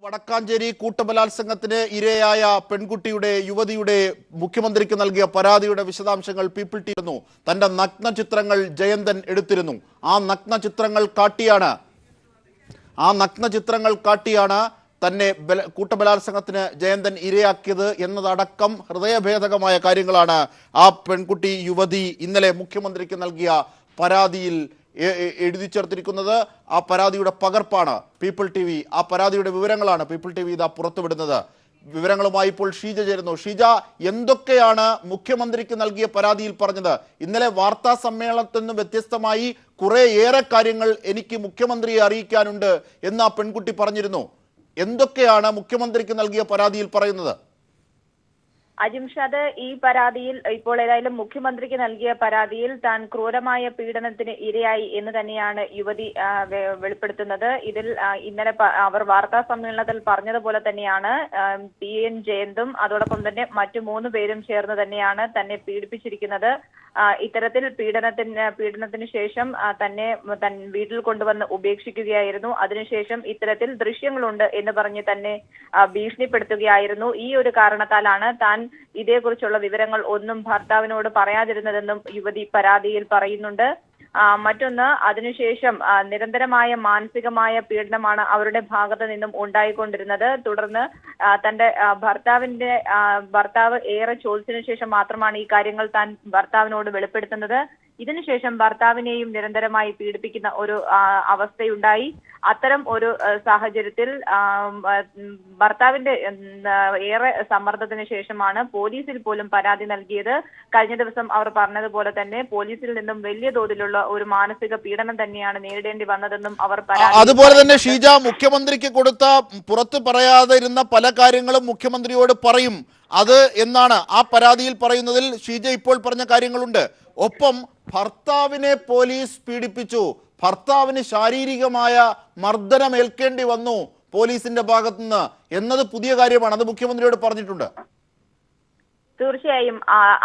വടക്കാഞ്ചേരി കൂട്ടബലാത്സംഗത്തിന് ഇരയായ പെൺകുട്ടിയുടെ യുവതിയുടെ മുഖ്യമന്ത്രിക്ക് നൽകിയ പരാതിയുടെ വിശദാംശങ്ങൾ പീപ്പിൾ ടി യിരുന്നു. തന്റെ നഗ്ന ചിത്രങ്ങൾ ജയന്തൻ എടുത്തിരുന്നു. ആ നഗ്ന ചിത്രങ്ങൾ കാട്ടിയാണ് തന്നെ കൂട്ടബലാത്സംഗത്തിന് ജയന്തൻ ഇരയാക്കിയത് എന്നതടക്കം ഹൃദയഭേദകമായ കാര്യങ്ങളാണ് ആ പെൺകുട്ടി യുവതി ഇന്നലെ മുഖ്യമന്ത്രിക്ക് നൽകിയ പരാതിയിൽ എഴുതി ചേർത്തിരിക്കുന്നത്. ആ പരാതിയുടെ പകർപ്പാണ് പീപ്പിൾ ടി വി, ആ പരാതിയുടെ വിവരങ്ങളാണ് പീപ്പിൾ ടി വി ഇതാ പുറത്തുവിടുന്നത്. വിവരങ്ങളുമായി ഇപ്പോൾ ഷീജ ചേരുന്നു. ഷീജ, എന്തൊക്കെയാണ് മുഖ്യമന്ത്രിക്ക് നൽകിയ പരാതിയിൽ പറഞ്ഞത്? ഇന്നലെ വാർത്താ സമ്മേളനത്തിൽ നിന്ന് വ്യത്യസ്തമായി കുറേയേറെ കാര്യങ്ങൾ എനിക്ക് മുഖ്യമന്ത്രിയെ അറിയിക്കാനുണ്ട് എന്ന് ആ പെൺകുട്ടി പറഞ്ഞിരുന്നു. എന്തൊക്കെയാണ് മുഖ്യമന്ത്രിക്ക് നൽകിയ പരാതിയിൽ പറയുന്നത്? അജിംഷാദ്, ഈ പരാതിയിൽ ഇപ്പോൾ ഏതായാലും മുഖ്യമന്ത്രിക്ക് നൽകിയ പരാതിയിൽ താൻ ക്രൂരമായ പീഡനത്തിന് ഇരയായി എന്ന് തന്നെയാണ് യുവതി വെളിപ്പെടുത്തുന്നത്. ഇതിൽ ഇന്നലെ അവർ വാർത്താ സമ്മേളനത്തിൽ പറഞ്ഞതുപോലെ തന്നെയാണ് PN ജയന്തും അതോടൊപ്പം തന്നെ മറ്റു 3 പേരും ചേർന്ന് തന്നെയാണ് തന്നെ പീഡിപ്പിച്ചിരിക്കുന്നത്. ഇത്തരത്തിൽ പീഡനത്തിന് ശേഷം തന്നെ വീട്ടിൽ കൊണ്ടുവന്ന് ഉപേക്ഷിക്കുകയായിരുന്നു. അതിനുശേഷം ഇത്തരത്തിൽ ദൃശ്യങ്ങളുണ്ട് എന്ന് പറഞ്ഞ് തന്നെ ഭീഷണിപ്പെടുത്തുകയായിരുന്നു. ഈ ഒരു കാരണത്താലാണ് താൻ ഇതേക്കുറിച്ചുള്ള വിവരങ്ങൾ ഒന്നും ഭർത്താവിനോട് പറയാതിരുന്നതെന്നും യുവതി പരാതിയിൽ പറയുന്നുണ്ട്. മറ്റൊന്ന്, അതിനുശേഷം നിരന്തരമായ മാനസികമായ പീഡനമാണ് അവരുടെ ഭാഗത്ത് നിന്നും ഉണ്ടായിക്കൊണ്ടിരുന്നത്. തുടർന്ന് തന്റെ ഭർത്താവ് ഏറെ ചോദിച്ചതിനു ശേഷം മാത്രമാണ് ഈ കാര്യങ്ങൾ താൻ ഭർത്താവിനോട് വെളിപ്പെടുത്തുന്നത്. ഇതിനുശേഷം ഭർത്താവിനെയും നിരന്തരമായി പീഡിപ്പിക്കുന്ന ഒരു അവസ്ഥയുണ്ടായി. അത്തരം ഒരു സാഹചര്യത്തിൽ ഭർത്താവിന്റെ ഏറെ സമ്മർദ്ദത്തിന് ശേഷമാണ് പോലീസിൽ പോലും പരാതി നൽകിയത്. കഴിഞ്ഞ ദിവസം അവർ പറഞ്ഞതുപോലെ തന്നെ പോലീസിൽ നിന്നും വലിയ തോതിലുള്ള ഒരു മാനസിക പീഡനം തന്നെയാണ് നേരിടേണ്ടി വന്നതെന്നും അവർ അതുപോലെ തന്നെ ഷീജ, മുഖ്യമന്ത്രിക്ക് കൊടുത്ത പുറത്ത് പറയാതെ ഇരുന്ന പല കാര്യങ്ങളും മുഖ്യമന്ത്രിയോട് പറയും അത് എന്നാണ് ആ പരാതിയിൽ പറയുന്നതിൽ ഷീജ ഇപ്പോൾ പറഞ്ഞ കാര്യങ്ങളുണ്ട്. ഒപ്പം ഭർത്താവിനെ പോലീസ് പീഡിപ്പിച്ചു, ഭർത്താവിന് ശാരീരികമായ മർദ്ദനമേൽക്കേണ്ടി വന്നു പോലീസിന്റെ ഭാഗത്തുനിന്ന് എന്നത് പുതിയ കാര്യമാണ്. അത് മുഖ്യമന്ത്രിയോട് പറഞ്ഞിട്ടുണ്ട്. തീർച്ചയായും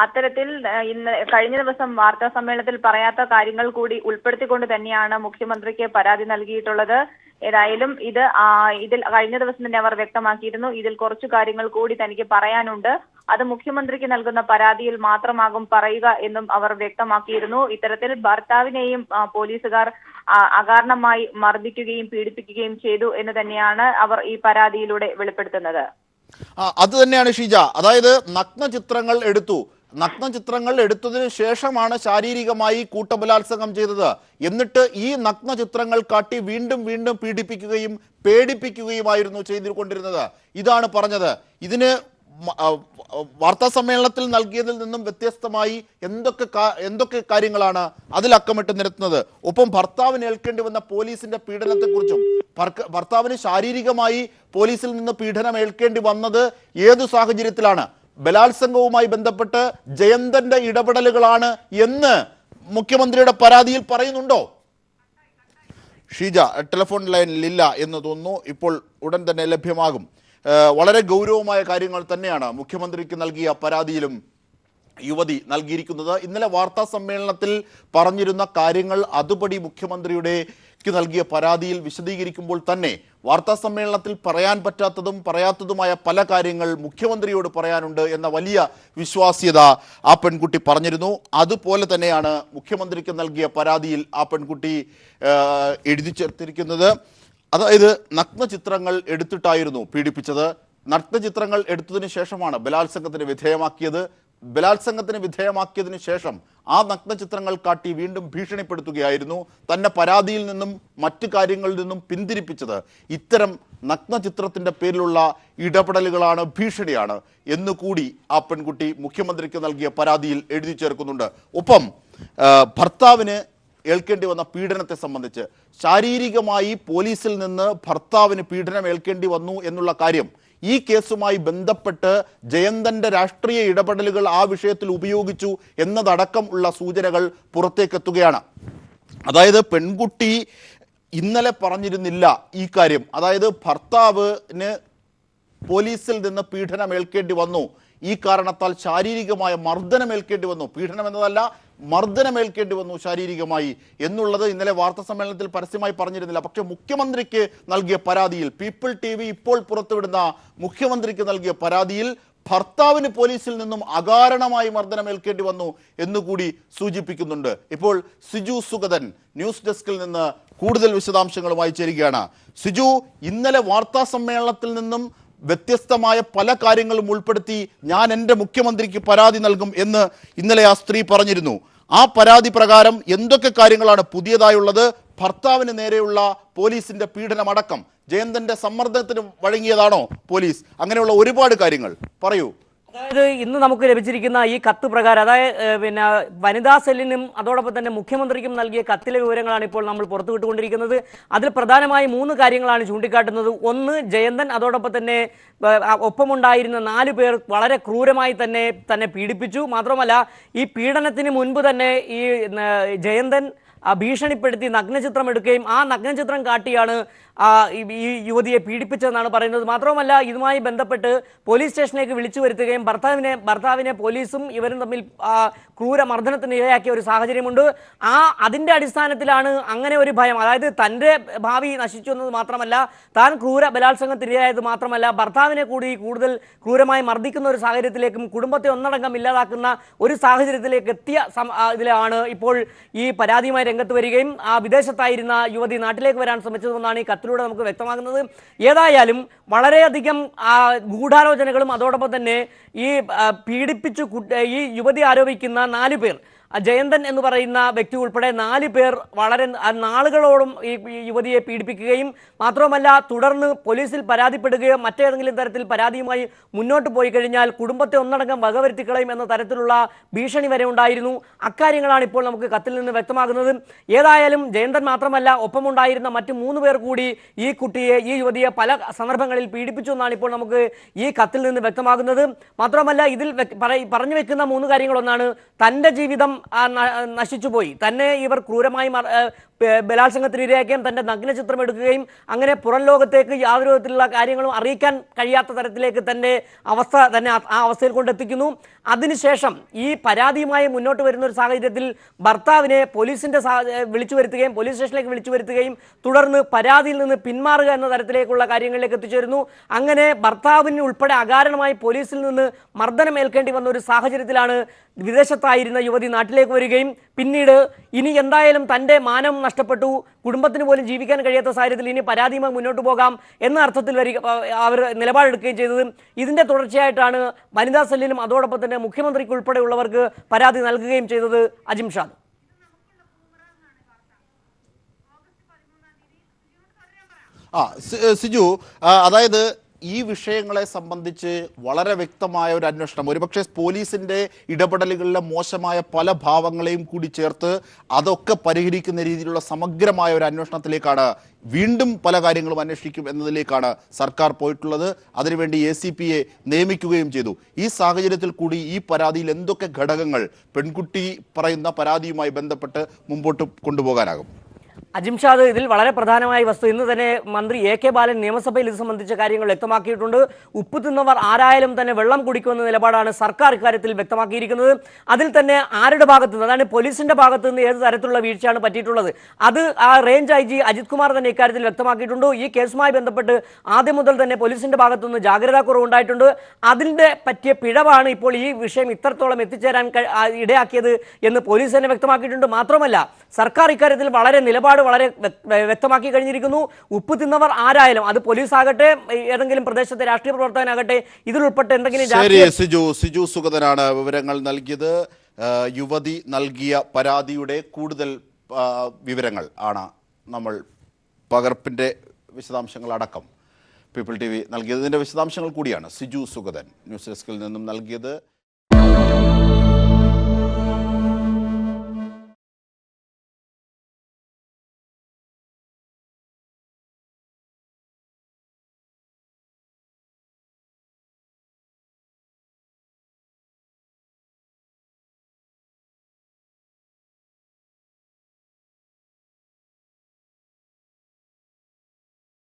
അത്തരത്തിൽ ഇന്ന് കഴിഞ്ഞ ദിവസം വാർത്താ സമ്മേളനത്തിൽ പറയാത്ത കാര്യങ്ങൾ കൂടി ഉൾപ്പെടുത്തിക്കൊണ്ട് തന്നെയാണ് മുഖ്യമന്ത്രിക്ക് പരാതി നൽകിയിട്ടുള്ളത്. ഏതായാലും ഇതിൽ കഴിഞ്ഞ ദിവസം തന്നെ അവർ വ്യക്തമാക്കിയിരുന്നു, ഇതിൽ കുറച്ചു കാര്യങ്ങൾ കൂടി തനിക്ക് പറയാനുണ്ട്. അത് മുഖ്യമന്ത്രിക്ക് നൽകുന്ന പരാതിയിൽ മാത്രമാകും പറയുക എന്നും അവർ വ്യക്തമാക്കിയിരുന്നു. ഇത്തരത്തിൽ ഭർത്താവിനെയും പോലീസുകാർ അകാരണമായി മർദ്ദിക്കുകയും പീഡിപ്പിക്കുകയും ചെയ്തു എന്ന് തന്നെയാണ് അവർ ഈ പരാതിയിലൂടെ വെളിപ്പെടുത്തുന്നത്. അത് തന്നെയാണ് ഷീജ. അതായത് നഗ്ന ചിത്രങ്ങൾ എടുത്തതിന് ശേഷമാണ് ശാരീരികമായി കൂട്ടബലാത്സംഗം ചെയ്തത്. എന്നിട്ട് ഈ നഗ്ന ചിത്രങ്ങൾ കാട്ടി വീണ്ടും വീണ്ടും പീഡിപ്പിക്കുകയും പേടിപ്പിക്കുകയുമായിരുന്നു ചെയ്തുകൊണ്ടിരുന്നത്. ഇതാണ് പറഞ്ഞത്. ഇതിന് വാർത്താ സമ്മേളനത്തിൽ നൽകിയതിൽ നിന്നും വ്യത്യസ്തമായി എന്തൊക്കെ കാര്യങ്ങളാണ് അതിൽ അക്കമിട്ട് നിരത്തുന്നത്? ഒപ്പം ഭർത്താവിന് ഏൽക്കേണ്ടി വന്ന പോലീസിന്റെ പീഡനത്തെക്കുറിച്ചും, ഭർത്താവിന് ശാരീരികമായി പോലീസിൽ നിന്ന് പീഡനം ഏൽക്കേണ്ടി വന്നത് ഏതു സാഹചര്യത്തിലാണ്, ബലാത്സംഗവുമായി ബന്ധപ്പെട്ട് ജയന്തന്റെ ഇടപെടലുകളാണ് എന്ന് മുഖ്യമന്ത്രിയുടെ പരാതിയിൽ പറയുന്നുണ്ടോ? ഷീജ ടെലിഫോൺ ലൈനിലില്ല എന്ന് തോന്നുന്നു. ഇപ്പോൾ ഉടൻ തന്നെ ലഭ്യമാകും. വളരെ ഗൗരവമായ കാര്യങ്ങൾ തന്നെയാണ് മുഖ്യമന്ത്രിക്ക് നൽകിയ പരാതിയിലും യുവതി നൽകിയിരിക്കുന്നത്. ഇന്നലെ വാർത്താ സമ്മേളനത്തിൽ പറഞ്ഞിരുന്ന കാര്യങ്ങൾ അതുപടി മുഖ്യമന്ത്രിയുടെ നൽകിയ പരാതിയിൽ വിശദീകരിക്കുമ്പോൾ തന്നെ വാർത്താ സമ്മേളനത്തിൽ പറയാൻ പറ്റാത്തതും പറയാത്തതുമായ പല കാര്യങ്ങൾ മുഖ്യമന്ത്രിയോട് പറയാനുണ്ട് എന്ന വലിയ വിശ്വാസ്യത ആ പെൺകുട്ടി പറഞ്ഞിരുന്നു. അതുപോലെ തന്നെയാണ് മുഖ്യമന്ത്രിക്ക് നൽകിയ പരാതിയിൽ ആ പെൺകുട്ടി എഴുതി ചേർത്തിരിക്കുന്നത്. അതായത് നഗ്ന ചിത്രങ്ങൾ എടുത്തിട്ടായിരുന്നു പീഡിപ്പിച്ചത്. നഗ്ന ചിത്രങ്ങൾ എടുത്തതിന് ശേഷമാണ് ബലാത്സംഗത്തിന് വിധേയമാക്കിയതിനു ശേഷം ആ നഗ്ന ചിത്രങ്ങൾ കാട്ടി വീണ്ടും ഭീഷണിപ്പെടുത്തുകയായിരുന്നു. തന്നെ പരാതിയിൽ നിന്നും മറ്റു കാര്യങ്ങളിൽ നിന്നും പിന്തിരിപ്പിച്ചത് ഇത്തരം നഗ്ന ചിത്രത്തിന്റെ പേരിലുള്ള ഇടപെടലുകളാണ്, ഭീഷണിയാണ് എന്നുകൂടി ആ പെൺകുട്ടി മുഖ്യമന്ത്രിക്ക് നൽകിയ പരാതിയിൽ എഴുതി ചേർക്കുന്നുണ്ട്. ഒപ്പം ഭർത്താവിന് ഏൽക്കേണ്ടി വന്ന പീഡനത്തെ സംബന്ധിച്ച്, ശാരീരികമായി പോലീസിൽ നിന്ന് ഭർത്താവിന് പീഡനം ഏൽക്കേണ്ടി വന്നു എന്നുള്ള കാര്യം, ഈ കേസുമായി ബന്ധപ്പെട്ട് ജയന്തന്റെ രാഷ്ട്രീയ ഇടപെടലുകൾ ആ വിഷയത്തിൽ ഉപയോഗിച്ചു എന്നതടക്കം ഉള്ള സൂചനകൾ പുറത്തേക്കെത്തുകയാണ്. അതായത് പെൺകുട്ടി ഇന്നലെ പറഞ്ഞിരുന്നില്ല ഈ കാര്യം. അതായത് ഭർത്താവിന് പോലീസിൽ നിന്ന് പീഡനം ഏൽക്കേണ്ടി വന്നു, ഈ കാരണത്താൽ ശാരീരികമായ മർദ്ദനം ഏൽക്കേണ്ടി വന്നു, പീഡനം എന്നതല്ല മർദ്ദനമേൽക്കേണ്ടി വന്നു ശാരീരികമായി എന്നുള്ളത് ഇന്നലെ വാർത്താ സമ്മേളനത്തിൽ പരസ്യമായി പറഞ്ഞിരുന്നില്ല. പക്ഷേ മുഖ്യമന്ത്രിക്ക് നൽകിയ പരാതിയിൽ, പീപ്പിൾ TV ഇപ്പോൾ പുറത്തുവിടുന്ന മുഖ്യമന്ത്രിക്ക് നൽകിയ പരാതിയിൽ ഭർത്താവിന് പോലീസിൽ നിന്നും അകാരണമായി മർദ്ദനമേൽക്കേണ്ടി വന്നു എന്നുകൂടി സൂചിപ്പിക്കുന്നുണ്ട്. ഇപ്പോൾ സിജു സുഗതൻ ന്യൂസ് ഡെസ്കിൽ നിന്ന് കൂടുതൽ വിശദാംശങ്ങളുമായി ചേരുകയാണ്. സിജു, ഇന്നലെ വാർത്താ സമ്മേളനത്തിൽ നിന്നും വ്യത്യസ്തമായ പല കാര്യങ്ങളും ഉൾപ്പെടുത്തി ഞാൻ എൻ്റെ മുഖ്യമന്ത്രിക്ക് പരാതി നൽകും എന്ന് ഇന്നലെ ആ സ്ത്രീ പറഞ്ഞിരുന്നു. ആ പരാതി പ്രകാരം എന്തൊക്കെ കാര്യങ്ങളാണ് പുതിയതായുള്ളത്? ഭർത്താവിന് നേരെയുള്ള പോലീസിന്റെ പീഡനമടക്കം ജയന്തന്റെ സമ്മർദ്ദത്തിന് വഴങ്ങിയതാണോ പോലീസ്? അങ്ങനെയുള്ള ഒരുപാട് കാര്യങ്ങൾ പറയൂ. അതായത് ഇന്ന് നമുക്ക് ലഭിച്ചിരിക്കുന്ന ഈ കത്ത് പ്രകാരം, അതായത് വനിതാ സെല്ലിനും അതോടൊപ്പം തന്നെ മുഖ്യമന്ത്രിക്കും നൽകിയ കത്തിലെ വിവരങ്ങളാണ് ഇപ്പോൾ നമ്മൾ പുറത്തുവിട്ടുകൊണ്ടിരിക്കുന്നത്. അതിൽ പ്രധാനമായി 3 കാര്യങ്ങളാണ് ചൂണ്ടിക്കാട്ടുന്നത്. ഒന്ന്, ജയന്തൻ അതോടൊപ്പം തന്നെ ഒപ്പമുണ്ടായിരുന്ന 4 പേർ വളരെ ക്രൂരമായി തന്നെ പീഡിപ്പിച്ചു. മാത്രമല്ല, ഈ പീഡനത്തിന് മുൻപ് തന്നെ ഈ ജയന്തൻ ഭീഷണിപ്പെടുത്തി നഗ്നചിത്രം എടുക്കുകയും ആ നഗ്നചിത്രം കാട്ടിയാണ് ഈ യുവതിയെ പീഡിപ്പിച്ചതെന്നാണ് പറയുന്നത്. മാത്രമല്ല, ഇതുമായി ബന്ധപ്പെട്ട് പോലീസ് സ്റ്റേഷനിലേക്ക് വിളിച്ചു വരുത്തുകയും ഭർത്താവിനെ പോലീസും ഇവരും തമ്മിൽ ക്രൂരമർദ്ദനത്തിന് ഇരയാക്കിയ ഒരു സാഹചര്യമുണ്ട്. അതിൻ്റെ അടിസ്ഥാനത്തിലാണ് അങ്ങനെ ഒരു ഭയം, അതായത് തൻ്റെ ഭാവി നശിച്ചു എന്നത് മാത്രമല്ല, താൻ ബലാത്സംഗത്തിന് ഇരയായത് മാത്രമല്ല, ഭർത്താവിനെ കൂടി കൂടുതൽ ക്രൂരമായി മർദ്ദിക്കുന്ന ഒരു സാഹചര്യത്തിലേക്കും കുടുംബത്തെ ഒന്നടങ്കം ഇല്ലാതാക്കുന്ന ഒരു സാഹചര്യത്തിലേക്ക് എത്തിയ ഇതിലാണ് ഇപ്പോൾ ഈ പരാതിയുമായി രംഗത്ത് വരികയും വിദേശത്തായിരുന്ന യുവതി നാട്ടിലേക്ക് വരാൻ ശ്രമിച്ചതെന്നാണ് ഈ കത്തിലൂടെ നമുക്ക് വ്യക്തമാകുന്നത്. ഏതായാലും വളരെയധികം ഗൂഢാലോചനകളും അതോടൊപ്പം തന്നെ ഈ ഈ യുവതി ആരോപിക്കുന്ന 4 പേർ, ജയന്തൻ എന്ന് പറയുന്ന വ്യക്തി ഉൾപ്പെടെ 4 പേർ വളരെ നാളുകളോളം ഈ യുവതിയെ പീഡിപ്പിക്കുകയും മാത്രമല്ല തുടർന്ന് പോലീസിൽ പരാതിപ്പെടുകയോ മറ്റേതെങ്കിലും തരത്തിൽ പരാതിയുമായി മുന്നോട്ട് പോയി കഴിഞ്ഞാൽ കുടുംബത്തെ ഒന്നടങ്കം വകവരുത്തിക്കളയും എന്ന തരത്തിലുള്ള ഭീഷണി വരെ ഉണ്ടായിരുന്നു. അക്കാര്യങ്ങളാണ് ഇപ്പോൾ നമുക്ക് കത്തിൽ നിന്ന് വ്യക്തമാകുന്നത്. ഏതായാലും ജയന്തൻ മാത്രമല്ല, ഒപ്പമുണ്ടായിരുന്ന മറ്റ് 3 പേർ കൂടി ഈ യുവതിയെ പല സന്ദർഭങ്ങളിൽ പീഡിപ്പിച്ചു എന്നാണ് ഇപ്പോൾ നമുക്ക് ഈ കത്തിൽ നിന്ന് വ്യക്തമാകുന്നത്. മാത്രമല്ല, ഇതിൽ പറഞ്ഞു വെക്കുന്ന 3 കാര്യങ്ങളൊന്നാണ്, തൻ്റെ ജീവിതം നശിച്ചുപോയി, തന്നെ ഇവർ ക്രൂരമായി ബലാത്സംഗത്തിന് ഇരയാക്കുകയും തൻ്റെ നഗ്നചിത്രം എടുക്കുകയും അങ്ങനെ പുറം ലോകത്തേക്ക് യാതൊരു വിധത്തിലുള്ള കാര്യങ്ങളും അറിയിക്കാൻ കഴിയാത്ത തരത്തിലേക്ക് ആ അവസ്ഥയിൽ കൊണ്ടെത്തിക്കുന്നു. അതിനുശേഷം ഈ പരാതിയുമായി മുന്നോട്ട് വരുന്ന ഒരു സാഹചര്യത്തിൽ ഭർത്താവിനെ പോലീസ് സ്റ്റേഷനിലേക്ക് വിളിച്ചു വരുത്തുകയും തുടർന്ന് പരാതിയിൽ നിന്ന് പിന്മാറുക എന്ന തരത്തിലേക്കുള്ള കാര്യങ്ങളിലേക്ക് എത്തിച്ചേരുന്നു. അങ്ങനെ ഭർത്താവിന് ഉൾപ്പെടെ അകാരണമായി പോലീസിൽ നിന്ന് മർദ്ദനം ഏൽക്കേണ്ടി വന്ന ഒരു സാഹചര്യത്തിലാണ് വിദേശത്തായിരുന്ന യുവതി നാട്ടിലേക്ക് വരികയും പിന്നീട് ഇനി എന്തായാലും തൻ്റെ മാനം നഷ്ടപ്പെട്ടു, കുടുംബത്തിന് പോലും ജീവിക്കാൻ കഴിയാത്ത സാഹചര്യത്തിൽ ഇനി പരാതിയുമായി മുന്നോട്ട് പോകാം എന്ന അർത്ഥത്തിൽ അവർ നിലപാടെടുക്കുകയും ചെയ്തത്. ഇതിൻ്റെ തുടർച്ചയായിട്ടാണ് വനിതാ സെല്ലിനും അതോടൊപ്പം തന്നെ മുഖ്യമന്ത്രിക്ക് ഉൾപ്പെടെയുള്ളവർക്ക് പരാതി നൽകുകയും ചെയ്തത്. അജിംഷാദ്. സിജു, അതായത് ഈ വിഷയങ്ങളെ സംബന്ധിച്ച് വളരെ വ്യക്തമായ ഒരു അന്വേഷണം, ഒരുപക്ഷെ പോലീസിന്റെ ഇടപെടലുകളിലെ മോശമായ പല ഭാവങ്ങളെയും കൂടി ചേർത്ത് അതൊക്കെ പരിഹരിക്കുന്ന രീതിയിലുള്ള സമഗ്രമായ ഒരു അന്വേഷണത്തിലേക്കാണ്, വീണ്ടും പല കാര്യങ്ങളും അന്വേഷിക്കും എന്നതിലേക്കാണ് സർക്കാർ പോയിട്ടുള്ളത്. അതിനുവേണ്ടി ACPയെ നിയമിക്കുകയും ചെയ്തു. ഈ സാഹചര്യത്തിൽ കൂടി ഈ പരാതിയിൽ എന്തൊക്കെ ഘടകങ്ങൾ പെൺകുട്ടി പറയുന്ന പരാതിയുമായി ബന്ധപ്പെട്ട് മുമ്പോട്ട് കൊണ്ടുപോകാനാകും? അജിംഷാദ്, ഇതിൽ വളരെ പ്രധാനമായ വസ്തു, ഇന്ന് തന്നെ മന്ത്രി AK ബാലൻ നിയമസഭയിൽ ഇത് സംബന്ധിച്ച കാര്യങ്ങൾ വ്യക്തമാക്കിയിട്ടുണ്ട്. ഉപ്പ് തിന്നവർ ആരായാലും തന്നെ വെള്ളം കുടിക്കുമെന്ന നിലപാടാണ് സർക്കാർ ഇക്കാര്യത്തിൽ വ്യക്തമാക്കിയിരിക്കുന്നത്. അതിൽ തന്നെ ആരുടെ ഭാഗത്തു നിന്ന്, അതാണ് പോലീസിന്റെ ഭാഗത്തു നിന്ന് ഏത് തരത്തിലുള്ള വീഴ്ചയാണ് പറ്റിയിട്ടുള്ളത്, അത് റേഞ്ച് IG അജിത് കുമാർ തന്നെ ഇക്കാര്യത്തിൽ വ്യക്തമാക്കിയിട്ടുണ്ട്. ഈ കേസുമായി ബന്ധപ്പെട്ട് ആദ്യം മുതൽ തന്നെ പോലീസിന്റെ ഭാഗത്തു നിന്ന് ജാഗ്രതാ കുറവുണ്ടായിട്ടുണ്ട്. അതിൻ്റെ പറ്റിയ പിഴവാണ് ഇപ്പോൾ ഈ വിഷയം ഇത്രത്തോളം എത്തിച്ചേരാൻ ഇടയാക്കിയത് എന്ന് പോലീസ് തന്നെ വ്യക്തമാക്കിയിട്ടുണ്ട്. മാത്രമല്ല, സർക്കാർ ഇക്കാര്യത്തിൽ വളരെ വ്യക്തമാക്കി കഴിഞ്ഞിരിക്കുന്നു. ഉപ്പ് തിന്നവർ ആരായാലും, അത് പോലീസ് ആകട്ടെ ഏതെങ്കിലും പ്രദേശത്തെ രാഷ്ട്രീയ പ്രവർത്തകനാകട്ടെ, ഇതിലുൾപ്പെട്ട് എന്തെങ്കിലും. സിജു സുഗതനാണ് വിവരങ്ങൾ നൽകിയത്. യുവതി നൽകിയ പരാതിയുടെ കൂടുതൽ വിവരങ്ങൾ ആണ് നമ്മൾ പകർപ്പിന്റെ വിശദാംശങ്ങൾ അടക്കം പീപ്പിൾ TV നൽകിയത്. ഇതിന്റെ വിശദാംശങ്ങൾ കൂടിയാണ് സിജു സുഗതൻ ന്യൂസ് ഡെസ്കിൽ നിന്നും നൽകിയത്.